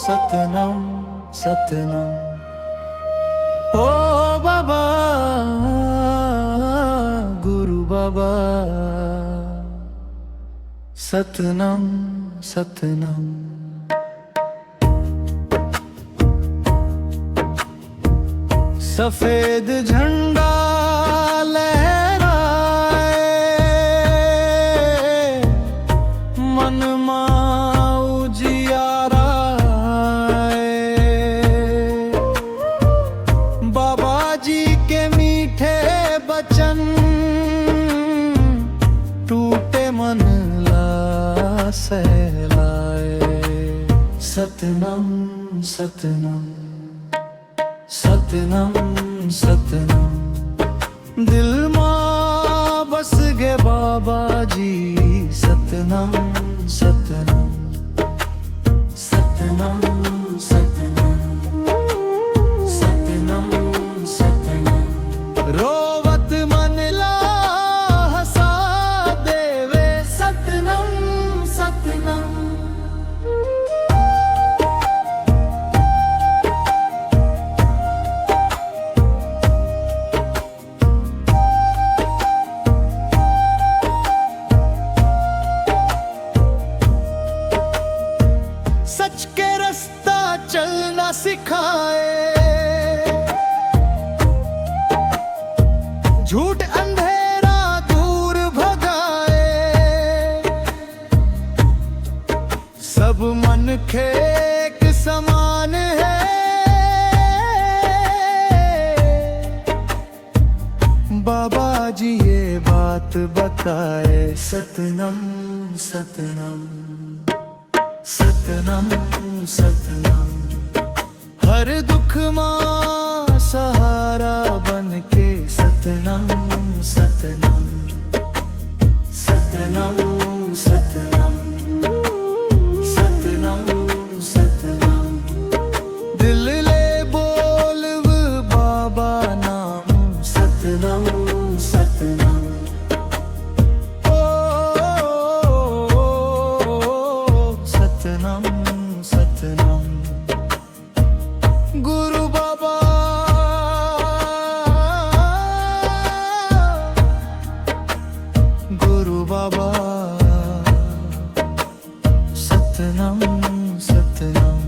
सतनाम सतनाम। ओ बाबा गुरु बाबा सतनाम सतनाम। सफेद झंडा लहराए, मन मां उजियारा आए। बाबा जी के मीठे बचन टूटे मन ला सहलाए। सतनाम सतनाम सतनाम सतनाम। दिल मां बस गे बाबा जी सतनाम सतनाम सतनाम सतनाम सतनाम सतनाम। रोवत मन ला हसा देवे सतनाम सतनाम। सच के रास्ता चलना सिखाए, झूठ अंधेरा दूर भगाए। सब मन खेक समान है, बाबा जी ये बात बताए। सतनाम सतनाम सतनाम सतनाम। हर दुख मां सहारा बन के सतनाम सतनाम सतनाम सतनाम सतनाम सतनाम। दिल ले बोल बाबा नाम सतनाम सतनाम। सतनाम सतनाम। गुरु बाबा गुरु बाबा सतनाम सतनाम।